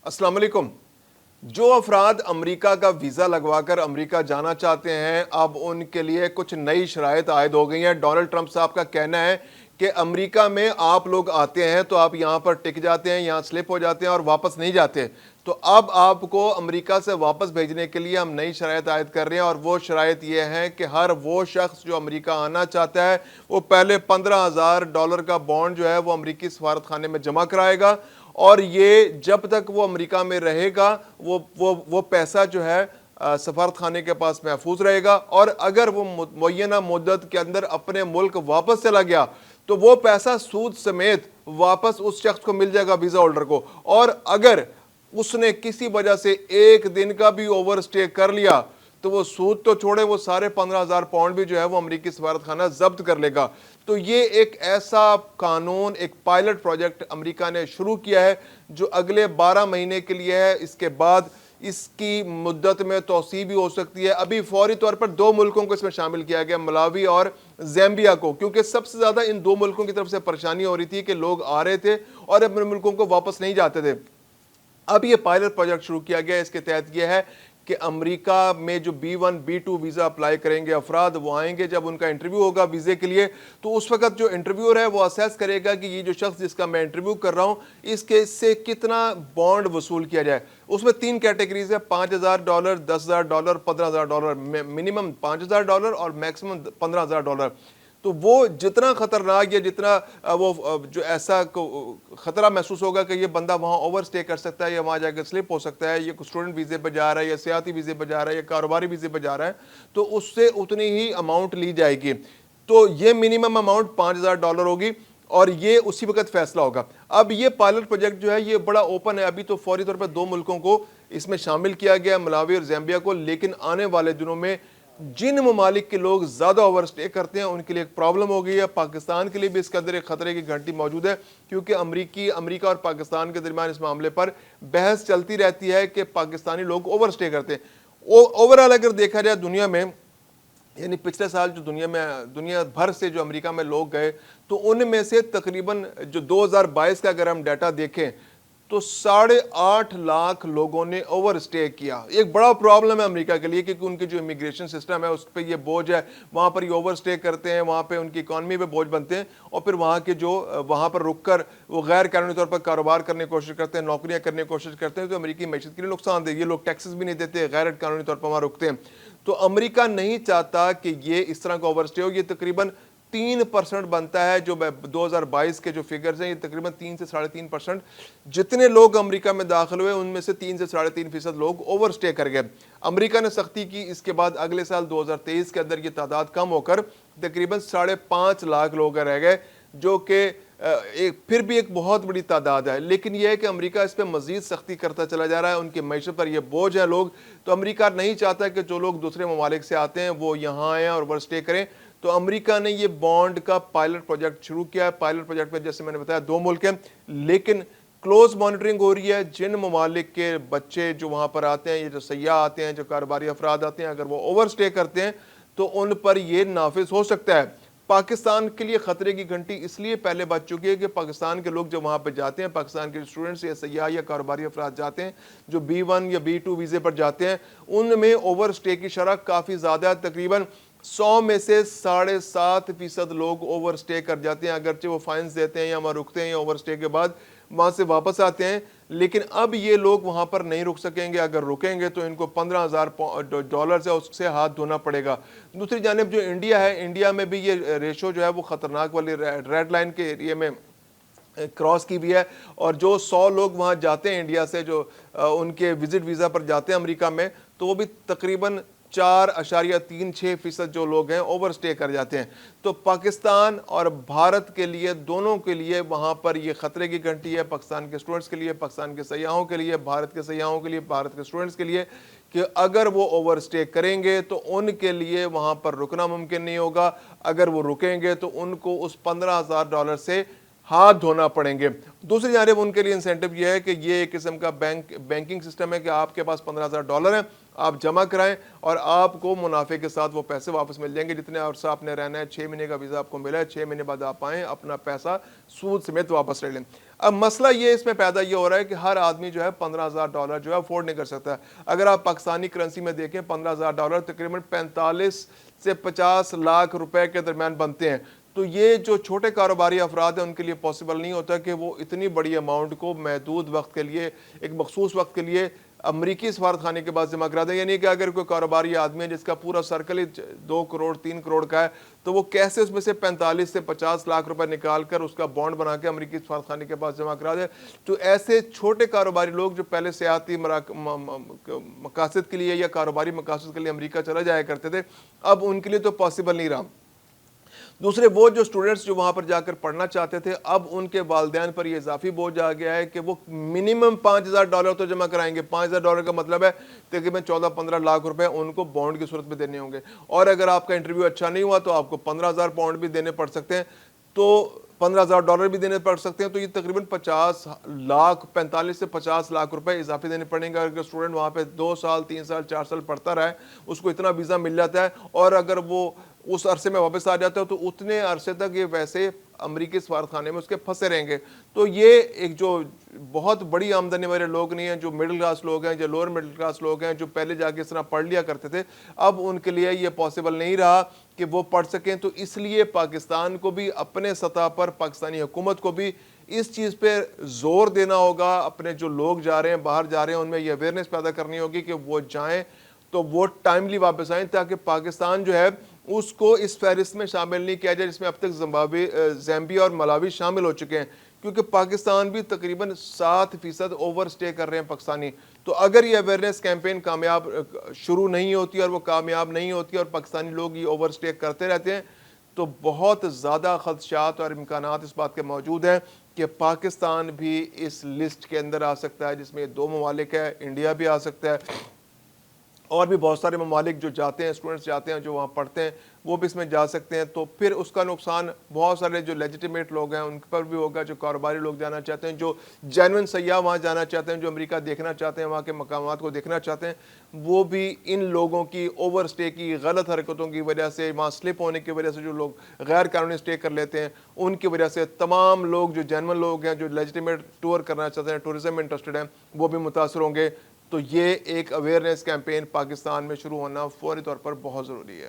अस्सलाम वालेकुम। जो अफराद अमेरिका का वीज़ा लगवा कर अमेरिका जाना चाहते हैं, अब उनके लिए कुछ नई शराइत आयद हो गई हैं। डोनाल्ड ट्रंप साहब का कहना है कि अमेरिका में आप लोग आते हैं तो आप यहाँ पर टिक जाते हैं, यहाँ स्लिप हो जाते हैं और वापस नहीं जाते। तो अब आपको अमेरिका से वापस भेजने के लिए हम नई शराइत आयद कर रहे हैं, और वो शराइत ये है कि हर वो शख्स जो अमेरिका आना चाहता है वो पहले $15,000 का बॉन्ड जो है वो अमेरिकी सफारत खाने में जमा कराएगा, और ये जब तक वो अमेरिका में रहेगा वो पैसा जो है सफारत खाने के पास महफूज रहेगा। और अगर वो मुय्यना मुद्दत के अंदर अपने मुल्क वापस चला गया तो वो पैसा सूद समेत वापस उस शख्स को मिल जाएगा, वीज़ा होल्डर को। और अगर उसने किसी वजह से एक दिन का भी ओवर स्टे कर लिया तो वो सूद तो छोड़े, वो सारे 15,000 पाउंड भी जो है वो अमेरिकी सफारत खाना जब्त कर लेगा। तो ये एक ऐसा कानून, एक पायलट प्रोजेक्ट अमेरिका ने शुरू किया है जो अगले 12 महीने के लिए है। इसके बाद इसकी मुद्दत में तोसी भी हो सकती है। अभी फौरी तौर पर 2 मुल्कों को इसमें शामिल किया गया, मलावी और ज़ैम्बिया को, क्योंकि सबसे ज़्यादा इन 2 मुल्कों की तरफ से परेशानी हो रही थी कि लोग आ रहे थे और अपने मुल्कों को वापस नहीं जाते थे। अब ये पायलट प्रोजेक्ट शुरू किया गया। इसके तहत ये है कि अमेरिका में जो B1 B2 वीज़ा अप्लाई करेंगे अफराद, वो आएंगे, जब उनका इंटरव्यू होगा वीज़े के लिए तो उस वक्त जो इंटरव्यूअर है वो असेस करेगा कि ये जो शख्स जिसका मैं इंटरव्यू कर रहा हूँ इससे कितना बॉन्ड वसूल किया जाए। उसमें 3 कैटेगरीज है, $5,000, $10,000, $15,000। मिनिमम $5,000 और मैक्सिमम $15,000। तो वो जितना खतरनाक या जितना वो जो ऐसा खतरा महसूस होगा कि ये बंदा वहाँ ओवर स्टे कर सकता है या वहाँ जाकर स्लिप हो सकता है, ये स्टूडेंट वीज़े पर जा रहा है या सियाती वीज़े पर जा रहा है या कारोबारी वीज़े पर जा रहा है, तो उससे उतनी ही अमाउंट ली जाएगी। तो ये मिनिमम अमाउंट $5,000 होगी और ये उसी वक्त फैसला होगा। अब ये पायलट प्रोजेक्ट जो है ये बड़ा ओपन है। अभी तो फौरी तौर पर 2 मुल्कों को इसमें शामिल किया गया, मलावी और ज़ैम्बिया को, लेकिन आने वाले दिनों में जिन ममालिक के लोग ज़्यादा ओवर स्टे करते हैं उनके लिए एक प्रॉब्लम हो गई है। पाकिस्तान के लिए भी इसके अंदर एक खतरे की घंटी मौजूद है, क्योंकि अमेरिका और पाकिस्तान के दरमियान इस मामले पर बहस चलती रहती है कि पाकिस्तानी लोग ओवर स्टे करते हैं। ओवरऑल अगर देखा जाए दुनिया में, यानी पिछले साल जो दुनिया भर से जो अमेरिका में लोग गए तो उनमें से तकरीबन जो 2022 का अगर हम डाटा देखें तो 8.5 लाख लोगों ने ओवर स्टे किया। एक बड़ा प्रॉब्लम है अमेरिका के लिए, क्योंकि उनकी जो इमिग्रेशन सिस्टम है उस पर ये बोझ है। वहाँ पर ये ओवर स्टे करते हैं, वहाँ पे उनकी इकॉनमी पे बोझ बनते हैं, और फिर वहाँ के जो वहाँ पर रुक कर वो गैर कानूनी तौर पर कारोबार करने की कोशिश करते हैं, नौकरियाँ करने की कोशिश करते हैं, तो अमेरिकी मैशत के लिए नुकसानदेह। ये लोग टैक्सेस भी नहीं देते, गैर कानूनी तौर पर वहाँ रुकते हैं। तो अमेरिका नहीं चाहता कि ये इस तरह का ओवर स्टे हो। ये तकरीबन 3% बनता है। जो 2022 के जो फिगर्स हैं ये तकरीबन 3 से 3.5%। जितने लोग अमेरिका में दाखिल हुए उनमें से 3 से 3.5% लोग ओवर स्टे कर गए। अमेरिका ने सख्ती की, इसके बाद अगले साल 2023 के अंदर ये तादाद कम होकर तकरीबन 5.5 लाख लोग रह गए, जो कि फिर भी एक बहुत बड़ी तादाद है। लेकिन यह है कि अमेरिका इस पर मजीद सख्ती करता चला जा रहा है, उनकी मैशत पर यह बोझ है लोग। तो अमेरिका नहीं चाहता कि जो लोग दूसरे ममालिक से आते हैं वो यहाँ आएँ और ओवर स्टे करें। तो अमेरिका ने ये बॉन्ड का पायलट प्रोजेक्ट शुरू किया है। पायलट प्रोजेक्ट में जैसे मैंने बताया 2 मुल्क हैं, लेकिन क्लोज मॉनिटरिंग हो रही है। जिन ममालिक के बच्चे जो वहाँ पर आते हैं, ये जो सयाह आते हैं, जो कारोबारी अफराद आते हैं, अगर वो ओवर स्टे करते हैं तो उन पर ये नाफिज हो सकता है। पाकिस्तान के लिए खतरे की घंटी इसलिए पहले बज चुकी है कि पाकिस्तान के लोग जब वहाँ पर जाते हैं, पाकिस्तान के स्टूडेंट्स या सयाह या कारोबारी अफराद जाते हैं जो B1 या B2 वीज़े पर जाते हैं, उनमें ओवर स्टे की शरह काफ़ी ज़्यादा है। तकरीबन 100 में से 7.5% लोग ओवर स्टे कर जाते हैं, अगरचे वो फाइन्स देते हैं या वहाँ रुकते हैं या ओवर स्टे के बाद वहाँ से वापस आते हैं। लेकिन अब ये लोग वहाँ पर नहीं रुक सकेंगे। अगर रुकेंगे तो इनको $15,000 से उससे हाथ धोना पड़ेगा। दूसरी जानिब जो इंडिया है, इंडिया में भी ये रेशो जो है वो ख़तरनाक वाली रेड लाइन के एरिए में क्रॉस की भी है। और जो 100 लोग वहाँ जाते हैं इंडिया से, जो उनके विजिट वीज़ा पर जाते हैं अमेरिका में, तो वो भी तकरीबन 4.36% जो लोग हैं ओवर स्टे कर जाते हैं। तो पाकिस्तान और भारत के लिए, दोनों के लिए वहाँ पर ये खतरे की घंटी है। पाकिस्तान के स्टूडेंट्स के लिए, पाकिस्तान के सयाहों के लिए, भारत के सयाहों के लिए, भारत के स्टूडेंट्स के लिए, कि अगर वो ओवर स्टे करेंगे तो उनके लिए वहाँ पर रुकना मुमकिन नहीं होगा। अगर वो रुकेंगे तो उनको उस $15,000 से ہاتھ دھونا پڑیں گے۔ دوسری جانب ان کے لیے انسینٹو یہ ہے کہ یہ ایک قسم کا بینکنگ سسٹم ہے کہ آپ کے پاس $15,000 ہیں، آپ جمع کرائیں اور آپ کو منافع کے ساتھ وہ پیسے واپس مل جائیں گے، جتنے عرصہ آپ نے رہنا ہے۔ 6 مہینے کا ویزا آپ کو ملا ہے، 6 مہینے بعد آپ آئیں، اپنا پیسہ سود سمیت واپس لے لیں۔ اب مسئلہ یہ اس میں پیدا یہ ہو رہا ہے کہ ہر آدمی جو ہے $15,000 جو ہے افورڈ نہیں کر سکتا۔ اگر آپ پاکستانی کرنسی میں دیکھیں، $15,000 تقریباً 45 سے 50 لاکھ روپے کے درمیان بنتے ہیں۔ تو یہ جو چھوٹے کاروباری افراد ہیں ان کے لیے پاسبل نہیں ہوتا کہ وہ اتنی بڑی اماؤنٹ کو محدود وقت کے لیے، ایک مخصوص وقت کے لیے امریکی سفارت خانے کے پاس جمع کرا دیں۔ یعنی کہ اگر کوئی کاروباری آدمی ہے جس کا پورا سرکل ہی 2 کروڑ 3 کروڑ کا ہے، تو وہ کیسے اس میں سے 45 سے 50 لاکھ روپے نکال کر اس کا بانڈ بنا کے امریکی سفارت خانے کے پاس جمع کرا دے؟ تو ایسے چھوٹے کاروباری لوگ جو پہلے سیاحتی مقاصد کے لیے یا کاروباری مقاصد کے لیے امریکہ چلا جایا کرتے تھے، اب ان کے لیے تو پاسبل نہیں رہا۔ دوسرے وہ جو اسٹوڈنٹس جو وہاں پر جا کر پڑھنا چاہتے تھے، اب ان کے والدین پر یہ اضافی بوجھ آ گیا ہے کہ وہ منیمم $5,000 تو جمع کرائیں گے۔ $5,000 کا مطلب ہے تقریباً 14-15 لاکھ روپے ان کو بانڈ کی صورت میں دینے ہوں گے، اور اگر آپ کا انٹرویو اچھا نہیں ہوا تو آپ کو 15,000 پاؤنڈ بھی دینے پڑ سکتے ہیں، تو $15,000 بھی دینے پڑ سکتے ہیں۔ تو یہ تقریباً 50 لاکھ 45 سے 50 لاکھ روپے اضافی دینے پڑیں گے۔ اگر اسٹوڈنٹ وہاں پہ 2 سال 3 سال 4 سال پڑھتا رہا ہے، اس کو اتنا ویزا مل جاتا ہے، اور اگر وہ اس عرصے میں واپس آ جاتا ہے تو اتنے عرصے تک یہ ویسے امریکی سفارت خانے میں اس کے پھنسے رہیں گے۔ تو یہ ایک جو بہت بڑی آمدنی والے لوگ نہیں ہیں، جو مڈل کلاس لوگ ہیں، جو لوور مڈل کلاس لوگ ہیں، جو پہلے جا کے اس طرح پڑھ لیا کرتے تھے، اب ان کے لیے یہ پاسبل نہیں رہا کہ وہ پڑھ سکیں۔ تو اس لیے پاکستان کو بھی اپنے سطح پر، پاکستانی حکومت کو بھی اس چیز پہ زور دینا ہوگا، اپنے جو لوگ جا رہے ہیں، باہر جا رہے ہیں، ان میں یہ اویئرنیس پیدا کرنی ہوگی کہ وہ جائیں تو وہ ٹائملی واپس آئیں، تاکہ پاکستان جو ہے اس کو اس فہرست میں شامل نہیں کیا جائے جس میں اب تک زامبیا اور ملاوی شامل ہو چکے ہیں، کیونکہ پاکستان بھی تقریباً 7% اوور سٹے کر رہے ہیں پاکستانی۔ تو اگر یہ اویئرنیس کیمپین کامیاب شروع نہیں ہوتی اور وہ کامیاب نہیں ہوتی اور پاکستانی لوگ یہ اوور سٹے کرتے رہتے ہیں، تو بہت زیادہ خدشات اور امکانات اس بات کے موجود ہیں کہ پاکستان بھی اس لسٹ کے اندر آ سکتا ہے، جس میں 2 ممالک ہے، انڈیا بھی آ سکتا ہے، اور بھی بہت سارے ممالک جو جاتے ہیں، اسٹوڈنٹس جاتے ہیں جو وہاں پڑھتے ہیں، وہ بھی اس میں جا سکتے ہیں۔ تو پھر اس کا نقصان بہت سارے جو لیجیٹیمیٹ لوگ ہیں ان پر بھی ہوگا، جو کاروباری لوگ جانا چاہتے ہیں، جو جینوئن سیاح وہاں جانا چاہتے ہیں، جو امریکہ دیکھنا چاہتے ہیں، وہاں کے مقامات کو دیکھنا چاہتے ہیں، وہ بھی ان لوگوں کی اوور سٹے کی غلط حرکتوں کی وجہ سے، وہاں سلپ ہونے کی وجہ سے، جو لوگ غیر قانونی سٹے کر لیتے ہیں ان کی وجہ سے، تمام لوگ جو جینوئن لوگ ہیں، جو لیجیٹیمیٹ ٹور کرنا چاہتے ہیں، ٹورزم میں انٹرسٹڈ ہیں، وہ بھی متاثر ہوں گے۔ تو یہ ایک اویئرنیس کیمپین پاکستان میں شروع ہونا فوری طور پر بہت ضروری ہے۔